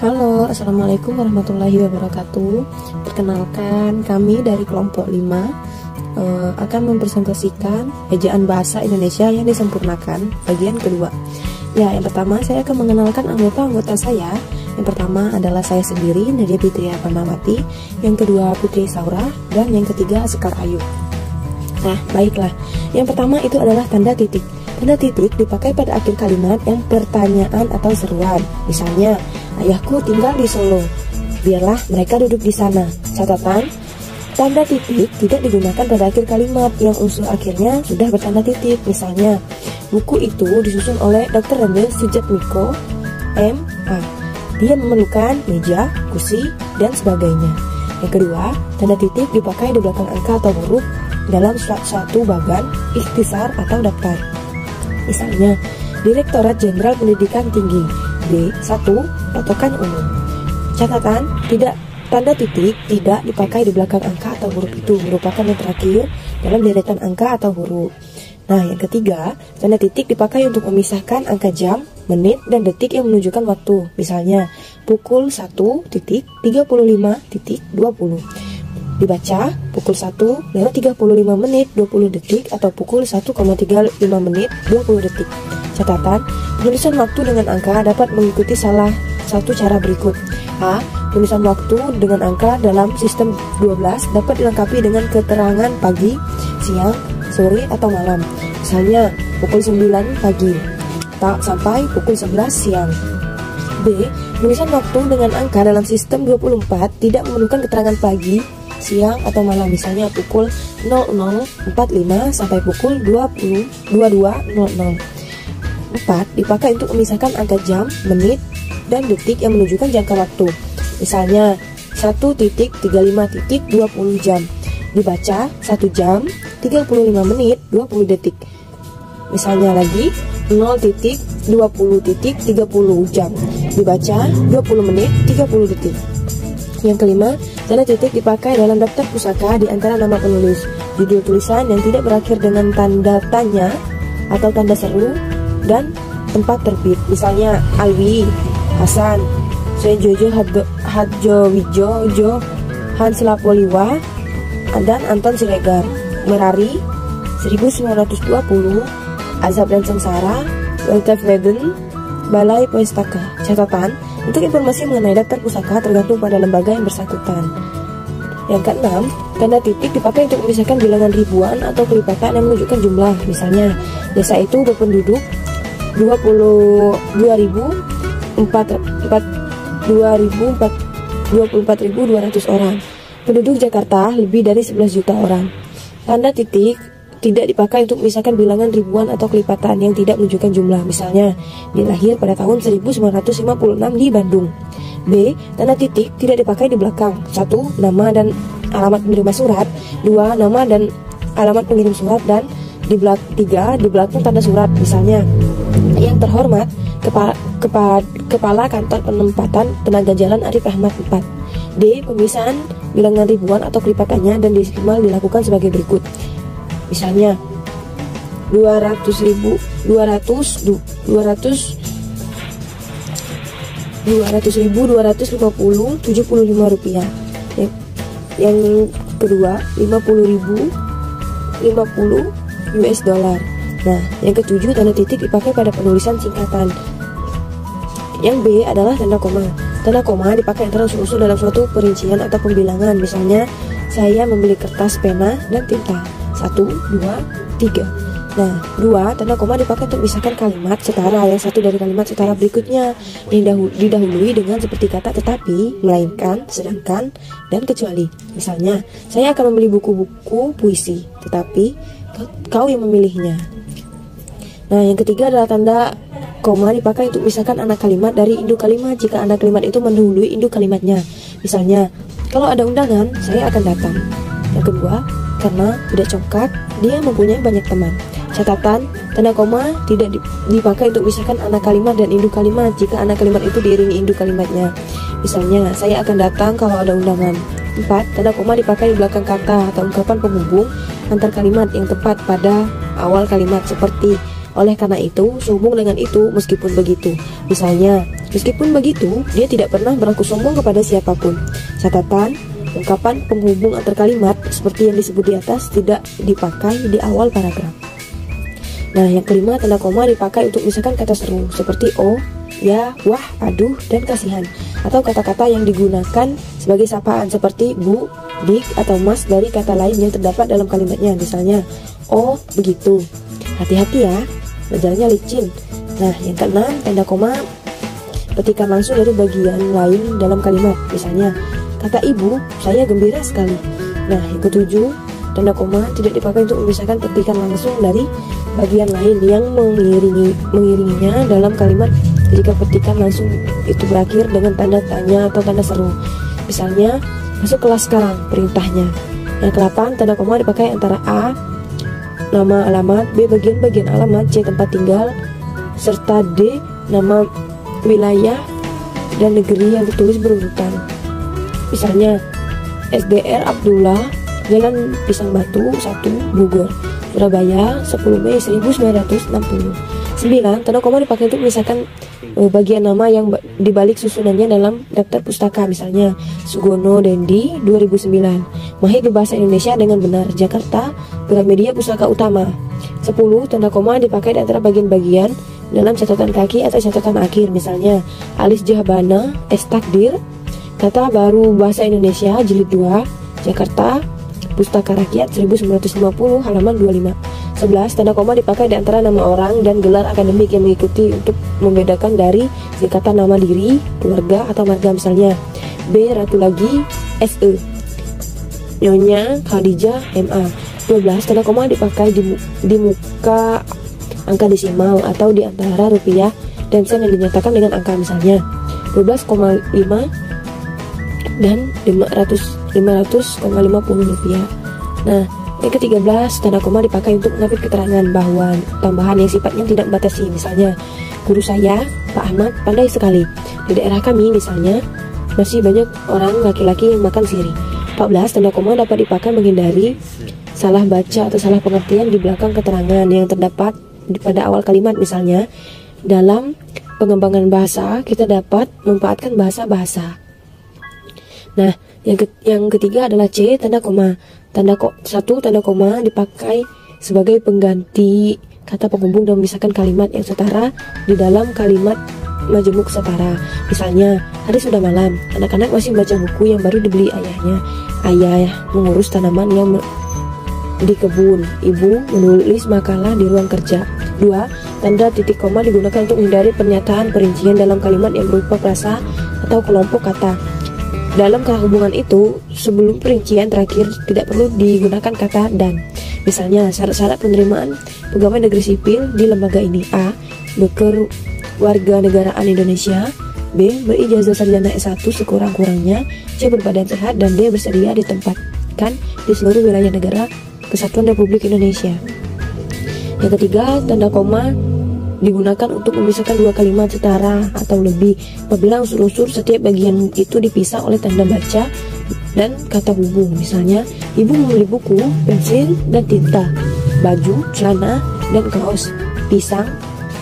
Halo, Assalamualaikum warahmatullahi wabarakatuh. Perkenalkan, kami dari kelompok 5 akan mempresentasikan ejaan bahasa Indonesia yang disempurnakan bagian kedua. Ya, yang pertama saya akan mengenalkan anggota-anggota saya. Yang pertama adalah saya sendiri, Nadia Fitria Purnamawati. Yang kedua Putri Saura, dan yang ketiga Sekar Ayu. Nah, baiklah. Yang pertama itu adalah tanda titik. Tanda titik dipakai pada akhir kalimat yang pertanyaan atau seruan. Misalnya, ayahku tinggal di Solo, biarlah mereka duduk di sana. Catatan, tanda titik tidak digunakan pada akhir kalimat yang unsur akhirnya sudah bertanda titik. Misalnya, buku itu disusun oleh Dr. Rende Sujatmiko, M.A. Dia memerlukan meja, kursi, dan sebagainya. Yang kedua, tanda titik dipakai di belakang angka atau huruf dalam suatu bagan, ikhtisar atau daftar. Misalnya, Direktorat Jenderal Pendidikan Tinggi D1 patokan umum. Catatan, tanda titik tidak dipakai di belakang angka atau huruf itu, merupakan yang terakhir dalam deretan angka atau huruf. Nah, yang ketiga, tanda titik dipakai untuk memisahkan angka jam, menit, dan detik yang menunjukkan waktu. Misalnya, pukul 1.35.20. Dibaca pukul 1:35 menit 20 detik atau pukul 1,35 menit 20 detik. Catatan, penulisan waktu dengan angka dapat mengikuti salah satu cara berikut. A. Penulisan waktu dengan angka dalam sistem 12 dapat dilengkapi dengan keterangan pagi, siang, sore, atau malam. Misalnya, pukul 9 pagi sampai pukul 11 siang. B. Penulisan waktu dengan angka dalam sistem 24 tidak memerlukan keterangan pagi, siang, atau malam. Misalnya pukul 00.45 sampai pukul 22.00. 4. Dipakai untuk memisahkan angka jam, menit, dan detik yang menunjukkan jangka waktu. Misalnya 1.35.20 jam. Dibaca 1 jam 35 menit 20 detik. Misalnya lagi 0.20.30 jam. Dibaca 20 menit 30 detik. Yang kelima, tanda titik dipakai dalam daftar pusaka di antara nama penulis, judul tulisan yang tidak berakhir dengan tanda tanya atau tanda seru, dan tempat terbit. Misalnya Alwi, Hasan, Sujojo Hadjowijo, Hans Lapoliwa, dan Anton Siregar. Merari 1920, Azab dan Sengsara, Walter Freden, Balai Pustaka. Catatan, untuk informasi mengenai daftar pusaka tergantung pada lembaga yang bersangkutan. Yang keenam, tanda titik dipakai untuk memisahkan bilangan ribuan atau kelipatan yang menunjukkan jumlah. Misalnya, desa itu berpenduduk 24.200 orang. Penduduk Jakarta lebih dari 11 juta orang. Tanda titik tidak dipakai untuk memisahkan bilangan ribuan atau kelipatan yang tidak menunjukkan jumlah. Misalnya, dia lahir pada tahun 1956 di Bandung. B. Tanda titik tidak dipakai di belakang. 1. Nama dan alamat penerima surat. 2. Nama dan alamat pengirim surat. Dan 3. Di belakang tanda surat. Misalnya, yang terhormat Kepala Kantor Penempatan Tenaga Jalan Arif Rahmat 4. D. Pemisahan bilangan ribuan atau kelipatannya dan desimal dilakukan sebagai berikut. Misalnya 200.250 75 rupiah. Yang kedua 50 US dollar. Nah, yang ketujuh, tanda titik dipakai pada penulisan singkatan. Yang B adalah tanda koma. Tanda koma dipakai antara unsur dalam suatu perincian atau pembilangan. Misalnya, saya membeli kertas, pena, dan tinta. 1, 2, 3. Nah, 2, tanda koma dipakai untuk memisahkan kalimat setara yang satu dari kalimat setara berikutnya, yang didahului dengan seperti kata tetapi, melainkan, sedangkan, dan kecuali. Misalnya, saya akan membeli buku-buku puisi, tetapi kau yang memilihnya. Nah, yang ketiga adalah tanda koma dipakai untuk memisahkan anak kalimat dari induk kalimat jika anak kalimat itu mendahului induk kalimatnya. Misalnya, kalau ada undangan, saya akan datang. Yang kedua, karena tidak congkak, dia mempunyai banyak teman. Catatan, tanda koma tidak dipakai untuk memisahkan anak kalimat dan induk kalimat jika anak kalimat itu diiringi induk kalimatnya. Misalnya, saya akan datang kalau ada undangan. 4. Tanda koma dipakai di belakang kata atau ungkapan penghubung antar kalimat yang tepat pada awal kalimat, seperti oleh karena itu, sehubung dengan itu, meskipun begitu. Misalnya, Meskipun begitu, dia tidak pernah berlaku sombong kepada siapapun. Catatan, ungkapan penghubung antar kalimat seperti yang disebut di atas tidak dipakai di awal paragraf. Nah, yang kelima, tanda koma dipakai untuk misalkan kata seru seperti oh, ya, wah, aduh, dan kasihan, atau kata-kata yang digunakan sebagai sapaan seperti bu, dik, atau mas dari kata lain yang terdapat dalam kalimatnya. Misalnya, oh, begitu. Hati-hati ya, belajarnya licin. Nah, yang keenam, tanda koma petikan langsung dari bagian lain dalam kalimat. Misalnya, kata ibu, saya gembira sekali. Nah, yang ketujuh, tanda koma tidak dipakai untuk memisahkan petikan langsung dari bagian lain yang mengiringinya dalam kalimat jika petikan langsung itu berakhir dengan tanda tanya atau tanda seru. Misalnya, masuk kelas sekarang, perintahnya. Yang ke-8, tanda koma dipakai antara A, nama alamat, B, bagian-bagian alamat, C, tempat tinggal, serta D, nama wilayah dan negeri yang ditulis berurutan. Misalnya, SDR Abdullah, Jalan Pisang Batu 1, Bogor, Surabaya, 10 Mei 1960. 9. Tanda koma dipakai untuk memisahkan bagian nama yang dibalik susunannya dalam daftar pustaka. Misalnya, Sugono Dendi 2009, Mahir Berbahasa Indonesia dengan Benar, Jakarta, Gramedia Pustaka Utama. 10. Tanda koma dipakai di antara bagian-bagian dalam catatan kaki atau catatan akhir. Misalnya, Alis Jahbana, Takdir, Kata Baru Bahasa Indonesia, Jilid 2, Jakarta, Pustaka Rakyat 1950, halaman 25. 11. Tanda koma dipakai di antara nama orang dan gelar akademik yang mengikuti untuk membedakan dari singkatan nama diri, keluarga, atau marga. Misalnya, B. Ratu Lagi, SE, Nyonya Khadijah, MA. 12. Tanda koma dipakai di muka angka desimal atau di antara rupiah dan sen yang dinyatakan dengan angka. Misalnya, 12,5 dan 500,50 rupiah. Nah, yang ke-13, tanda koma dipakai untuk mengambil keterangan bahwa tambahan yang sifatnya tidak membatasi. Misalnya, guru saya, Pak Ahmad, pandai sekali. Di daerah kami, misalnya, masih banyak orang laki-laki yang makan sirih. 14. Tanda koma dapat dipakai menghindari salah baca atau salah pengertian di belakang keterangan yang terdapat pada awal kalimat. Misalnya, dalam pengembangan bahasa, kita dapat memanfaatkan bahasa-bahasa. Nah, yang ketiga adalah C, tanda koma. Tanda koma dipakai sebagai pengganti kata penghubung dan memisahkan kalimat yang setara di dalam kalimat majemuk setara. Misalnya, hari sudah malam, anak-anak masih baca buku yang baru dibeli ayahnya. Ayah mengurus tanaman yang di kebun. Ibu menulis makalah di ruang kerja. 2. Tanda titik koma digunakan untuk menghindari pernyataan perincian dalam kalimat yang berupa frasa atau kelompok kata. Dalam hubungan itu, sebelum perincian terakhir tidak perlu digunakan kata dan. Misalnya, syarat-syarat penerimaan pegawai negeri sipil di lembaga ini: A. Berkewarganegaraan Indonesia, B. Berijazah sarjana S1 sekurang-kurangnya, C. Berbadan sehat, dan D. Bersedia ditempatkan di seluruh wilayah negara Kesatuan Republik Indonesia. Yang ketiga, tanda koma digunakan untuk memisahkan dua kalimat setara atau lebih apabila unsur-unsur setiap bagian itu dipisah oleh tanda baca dan kata hubung. Misalnya, ibu membeli buku, pensil, dan tinta, baju, celana, dan kaos, pisang,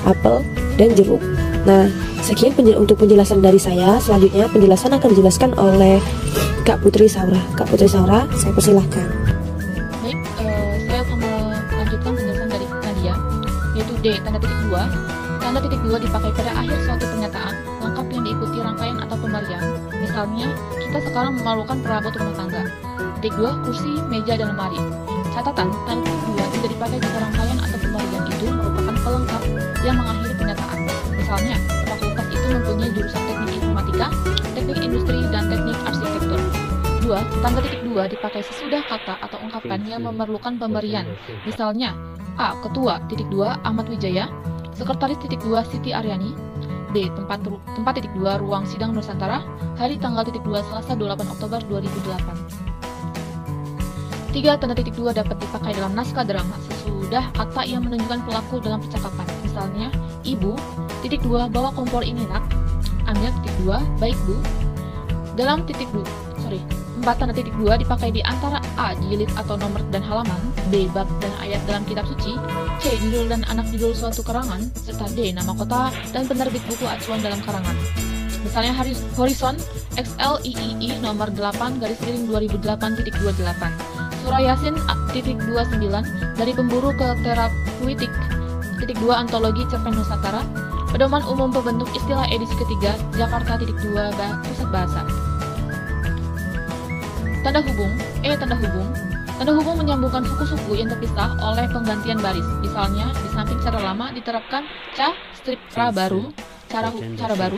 apel, dan jeruk. Nah, sekian untuk penjelasan dari saya. Selanjutnya penjelasan akan dijelaskan oleh Kak Putri Saura. Kak Putri Saura, saya persilahkan. Baik, saya akan melanjutkan penjelasan dari Nadia, yaitu D, tanda titik 2. Tanda titik 2 dipakai pada akhir suatu pernyataan lengkap yang diikuti rangkaian atau pembarian. Misalnya, kita sekarang memerlukan perabot rumah tangga. Titik 2, kursi, meja, dan lemari. Catatan, tanda titik 2 tidak dipakai jika rangkaian atau pembarian itu merupakan pelengkap yang mengakhiri pernyataan. Misalnya, fakultas itu mempunyai jurusan teknik informatika, teknik industri, dan teknik arsitektur. 2. Tanda titik 2 dipakai sesudah kata atau ungkapan yang memerlukan pemberian. Misalnya, A. Ketua, titik 2, Ahmad Wijaya. Sekretaris, titik 2, Siti Aryani. B. Tempat titik 2, Ruang Sidang Nusantara. Hari tanggal titik 2, Selasa 28 Oktober 2008. 3. Tanda titik 2 dapat dipakai dalam naskah drama sesudah kata yang menunjukkan pelaku dalam percakapan. Misalnya, Ibu, titik 2, bawa kompor ini nak. Amir, titik 2, baik Bu. Dalam titik 4. 4 tanda titik 2 dipakai di antara A. jilid atau nomor dan halaman, B. bab dan ayat dalam kitab suci, C. judul dan anak judul suatu karangan, serta D. nama kota dan penerbit buku acuan dalam karangan. Misalnya Horizon XLIII nomor 8/2008.28, Surah Yasin .29 dari pemburu ke terapeutik .2 antologi cerpen Nusantara, Pedoman Umum Pembentuk Istilah edisi ketiga Jakarta .2 Pusat Bahasa. Tanda hubung, Tanda hubung menyambungkan suku-suku yang terpisah oleh penggantian baris. Misalnya, di samping cara lama diterapkan strip baru, cara baru.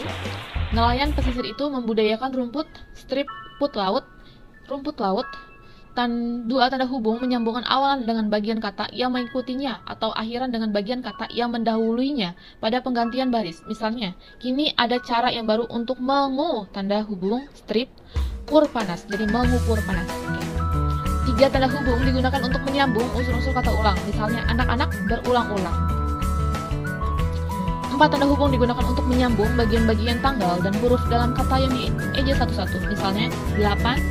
Nelayan pesisir itu membudayakan strip rumput laut. Dua tanda hubung menyambungkan awalan dengan bagian kata yang mengikutinya atau akhiran dengan bagian kata yang mendahuluinya pada penggantian baris. Misalnya, kini ada cara yang baru untuk tanda hubung strip pur panas, jadi mengukur panas. Oke. 3 tanda hubung digunakan untuk menyambung unsur-unsur kata ulang, misalnya anak-anak berulang-ulang. 4 tanda hubung digunakan untuk menyambung bagian-bagian tanggal dan huruf dalam kata yang dieja satu-satu, misalnya 8,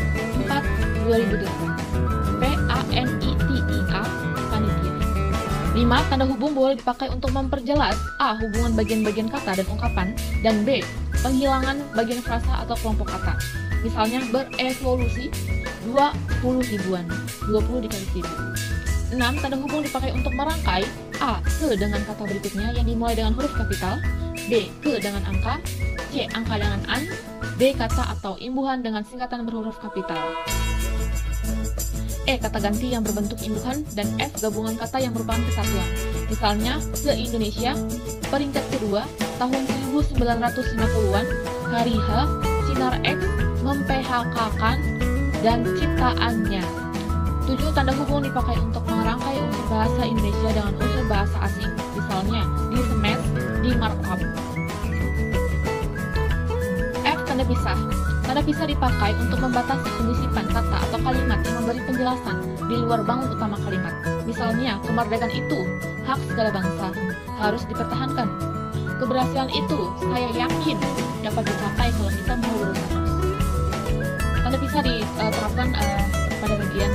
4, 2008. PANITIA, panitia. 5 tanda hubung boleh dipakai untuk memperjelas A. hubungan bagian-bagian kata dan ungkapan, dan B. penghilangan bagian frasa atau kelompok kata. Misalnya berevolusi 20 ribuan, 20 dikali 1000. 6 tanda hubung dipakai untuk merangkai A. ke dengan kata berikutnya yang dimulai dengan huruf kapital, B. ke dengan angka, C. angka dengan an, D. kata atau imbuhan dengan singkatan berhuruf kapital, E. kata ganti yang berbentuk imbuhan, dan F. gabungan kata yang merupakan kesatuan. Misalnya, se-Indonesia, peringkat kedua, tahun 1950-an, hari H, sinar X, mem-PHK-kan, dan ciptaannya. 7 tanda hubung dipakai untuk merangkai unsur bahasa Indonesia dengan unsur bahasa asing, misalnya di smash, di markup. F. Tanda pisah. Tanda pisah dipakai untuk membatasi penyisipan kata atau kalimat yang memberi penjelasan di luar bangun utama kalimat. Misalnya, kemerdekaan itu hak segala bangsa, harus dipertahankan. Keberhasilan itu, saya yakin, dapat dicapai kalau kita mau berusaha terus. Tanda pisah diterapkan pada bagian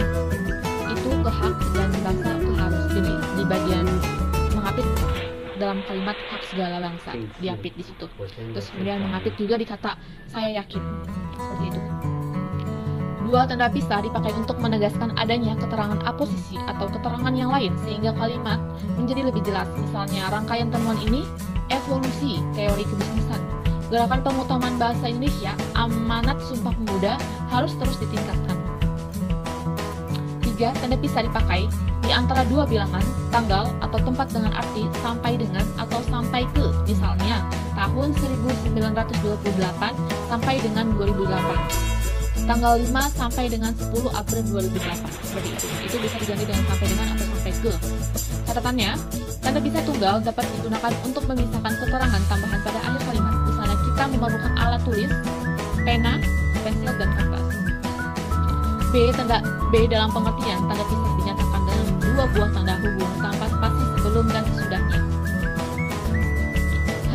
itu ke hak dan bangsa ke harus. Jadi di bagian mengapit dalam kalimat hak segala bangsa diapit di situ. Terus kemudian mengapit juga di kata saya yakin, seperti itu. 2 tanda pisah dipakai untuk menegaskan adanya keterangan aposisi atau keterangan yang lain sehingga kalimat menjadi lebih jelas. Misalnya rangkaian temuan ini evolusi teori kebisnisan. Gerakan pengutamaan bahasa Indonesia, amanat Sumpah Pemuda harus terus ditingkatkan. 3 tanda pisah dipakai di antara 2 bilangan, tanggal atau tempat dengan arti sampai dengan atau sampai ke, misalnya tahun 1928 sampai dengan 2008, tanggal 5 sampai dengan 10 April 2008, seperti itu. Itu bisa diganti dengan sampai dengan atau sampai ke. Catatannya, tanda pisah tunggal dapat digunakan untuk memisahkan keterangan tambahan pada akhir kalimat. Misalnya kita memerlukan alat tulis, pena, pensil, dan kertas. B dalam pengertian tanda pisah dinyatakan dengan 2 buah tanda hubung tanpa spasi sebelum dan sesudahnya. H.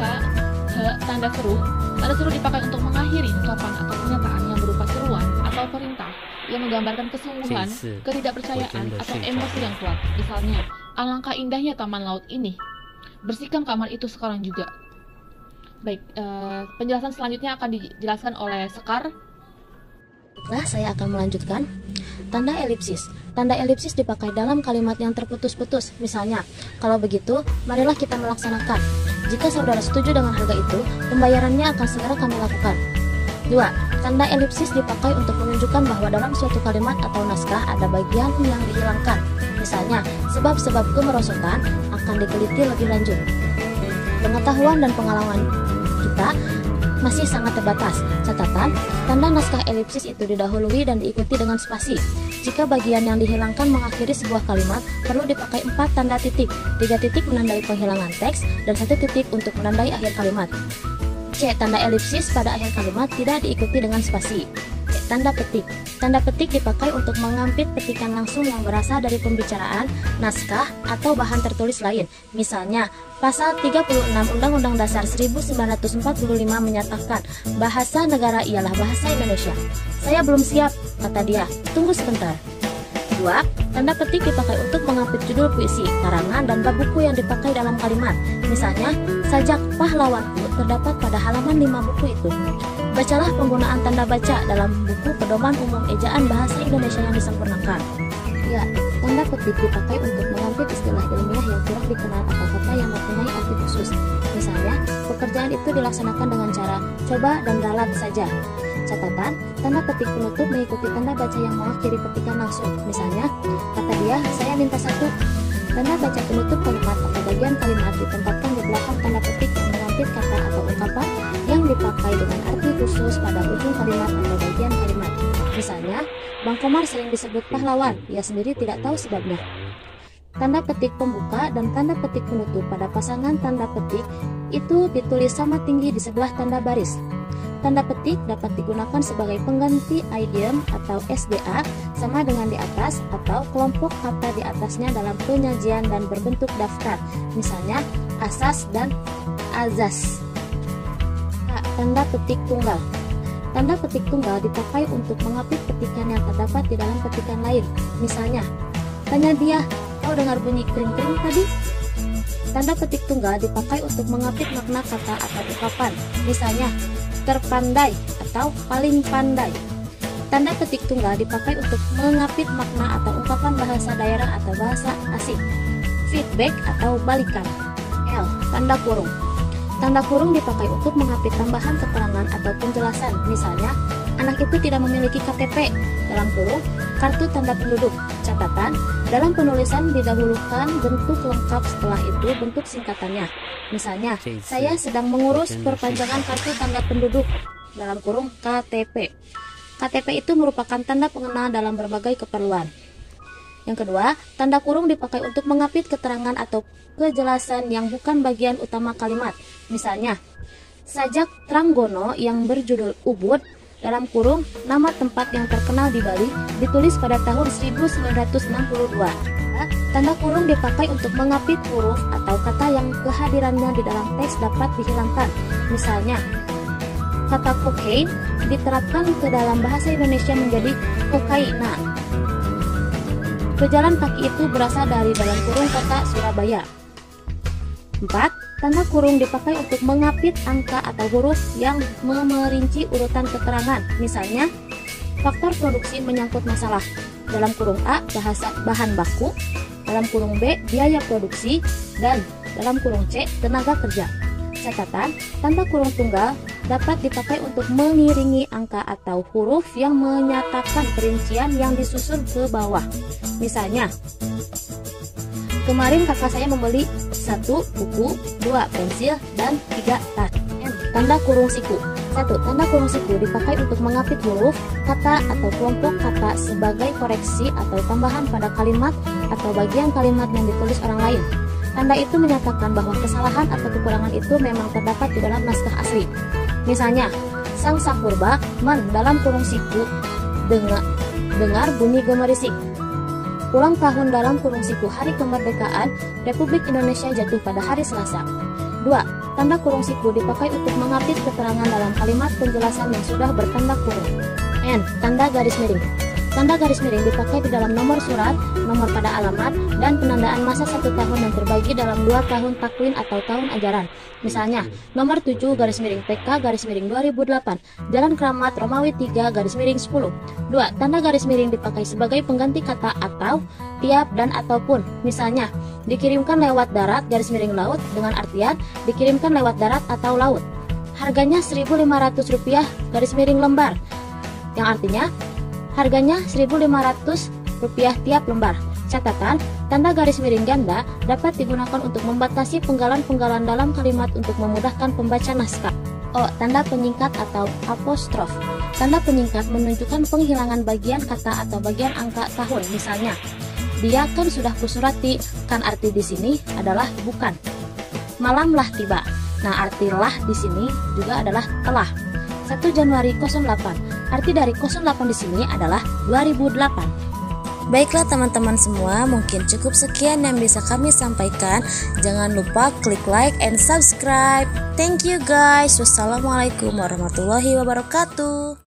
Tanda seru. Tanda seru dipakai untuk mengakhiri ungkapan atau pernyataan yang berupa seruan atau perintah yang menggambarkan kesungguhan, ketidakpercayaan, atau emosi yang kuat. Misalnya, alangkah indahnya taman laut ini. Bersihkan kamar itu sekarang juga. Baik, penjelasan selanjutnya akan dijelaskan oleh Sekar. Nah, saya akan melanjutkan. Tanda elipsis. Tanda elipsis dipakai dalam kalimat yang terputus-putus. Misalnya, kalau begitu, marilah kita melaksanakan. Jika saudara setuju dengan harga itu, pembayarannya akan segera kami lakukan. 2. Tanda elipsis dipakai untuk menunjukkan bahwa dalam suatu kalimat atau naskah ada bagian yang dihilangkan. Misalnya, sebab-sebab kemerosotan akan diteliti lebih lanjut. Pengetahuan dan pengalaman kita masih sangat terbatas. Catatan, tanda naskah elipsis itu didahului dan diikuti dengan spasi. Jika bagian yang dihilangkan mengakhiri sebuah kalimat, perlu dipakai 4 tanda titik. 3 titik menandai penghilangan teks dan 1 titik untuk menandai akhir kalimat. C. Tanda elipsis pada akhir kalimat tidak diikuti dengan spasi. Tanda petik. Tanda petik dipakai untuk mengampit petikan langsung yang berasal dari pembicaraan, naskah, atau bahan tertulis lain. Misalnya, Pasal 36 Undang-Undang Dasar 1945 menyatakan bahasa negara ialah bahasa Indonesia. Saya belum siap, kata dia. Tunggu sebentar. 2. Tanda petik dipakai untuk mengampit judul puisi, karangan, dan bab buku yang dipakai dalam kalimat. Misalnya, Sajak Pahlawanku terdapat pada halaman 5 buku itu. Bacalah penggunaan tanda baca dalam buku Pedoman Umum Ejaan Bahasa Indonesia yang disempurnakan. Ya, tanda petik dipakai untuk mengampit istilah ilmiah yang kurang dikenal atau kata yang mempunyai arti khusus. Misalnya, pekerjaan itu dilaksanakan dengan cara coba dan ralat saja. Catatan, tanda petik penutup mengikuti tanda baca yang mengakhiri petikan langsung. Misalnya, kata dia, saya minta 1. Tanda baca penutup kalimat atau bagian kalimat ditempatkan di belakang tanda petik yang mengampit kata atau ungkapan yang dipakai dengan arti khusus pada ujung kalimat atau bagian kalimat. Misalnya, Bang Komar sering disebut pahlawan, ia sendiri tidak tahu sebabnya. Tanda petik pembuka dan tanda petik penutup pada pasangan tanda petik itu ditulis sama tinggi di sebelah tanda baris. Tanda petik dapat digunakan sebagai pengganti idiom atau SDA sama dengan di atas atau kelompok kata di atasnya dalam penyajian dan berbentuk daftar. Misalnya, asas dan azas. Tanda petik tunggal. Tanda petik tunggal dipakai untuk mengapit petikan yang terdapat di dalam petikan lain. Misalnya, tanya dia, kau dengar bunyi kering-kering tadi? Tanda petik tunggal dipakai untuk mengapit makna kata atau ungkapan. Misalnya, terpandai atau paling pandai. Tanda petik tunggal dipakai untuk mengapit makna atau ungkapan bahasa daerah atau bahasa asing. Feedback atau balikan. L. Tanda kurung. Tanda kurung dipakai untuk mengapit tambahan keterangan atau penjelasan. Misalnya, anak itu tidak memiliki KTP. Dalam kurung, kartu tanda penduduk. Catatan, dalam penulisan didahulukan bentuk lengkap, setelah itu bentuk singkatannya. Misalnya, saya sedang mengurus perpanjangan kartu tanda penduduk. Dalam kurung KTP. KTP itu merupakan tanda pengenal dalam berbagai keperluan. Yang kedua, tanda kurung dipakai untuk mengapit keterangan atau kejelasan yang bukan bagian utama kalimat. Misalnya, Sajak Tranggono yang berjudul Ubud, dalam kurung nama tempat yang terkenal di Bali, ditulis pada tahun 1962. Tanda kurung dipakai untuk mengapit huruf atau kata yang kehadirannya di dalam teks dapat dihilangkan. Misalnya, kata kokain diterapkan ke dalam bahasa Indonesia menjadi kokaina. Pejalan kaki itu berasal dari dalam kurung kota Surabaya. 4. Tanda kurung dipakai untuk mengapit angka atau huruf yang memerinci urutan keterangan. Misalnya, faktor produksi menyangkut masalah. Dalam kurung A, bahan baku. Dalam kurung B, biaya produksi. Dan dalam kurung C, tenaga kerja. Catatan, tanda kurung tunggal dapat dipakai untuk mengiringi angka atau huruf yang menyatakan perincian yang disusun ke bawah. Misalnya, kemarin kakak saya membeli 1 buku, 2 pensil, dan 3 tas. Tanda kurung siku. 1. Tanda kurung siku dipakai untuk mengapit huruf, kata, atau kelompok kata sebagai koreksi atau tambahan pada kalimat atau bagian kalimat yang ditulis orang lain. Tanda itu menyatakan bahwa kesalahan atau kekurangan itu memang terdapat di dalam naskah asli. Misalnya, sang sapurba dalam kurung siku dengar bunyi gemerisik. Ulang tahun dalam kurung siku hari kemerdekaan Republik Indonesia jatuh pada hari Selasa. 2. Tanda kurung siku dipakai untuk mengapit keterangan dalam kalimat penjelasan yang sudah bertanda kurung. N. Tanda garis miring. Tanda garis miring dipakai di dalam nomor surat, nomor pada alamat, dan penandaan masa 1 tahun yang terbagi dalam 2 tahun takwin atau tahun ajaran. Misalnya, nomor 7 garis miring PK garis miring 2008, Jalan Keramat Romawi 3 garis miring 10. 2. Tanda garis miring dipakai sebagai pengganti kata atau, tiap, dan ataupun. Misalnya, dikirimkan lewat darat garis miring laut dengan artian dikirimkan lewat darat atau laut. Harganya Rp1.500 garis miring lembar, yang artinya harganya Rp1.500 tiap lembar. Catatan, tanda garis miring ganda dapat digunakan untuk membatasi penggalan-penggalan dalam kalimat untuk memudahkan pembaca naskah. O. Tanda penyingkat atau apostrof. Tanda penyingkat menunjukkan penghilangan bagian kata atau bagian angka tahun. Misalnya, dia kan sudah kusurati, kan arti di sini adalah bukan. Malamlah tiba. Nah, arti lah di sini juga adalah telah. 1 Januari 08. Arti dari 08 di sini adalah 2008. Baiklah teman-teman semua, mungkin cukup sekian yang bisa kami sampaikan. Jangan lupa klik like and subscribe. Thank you guys. Wassalamualaikum warahmatullahi wabarakatuh.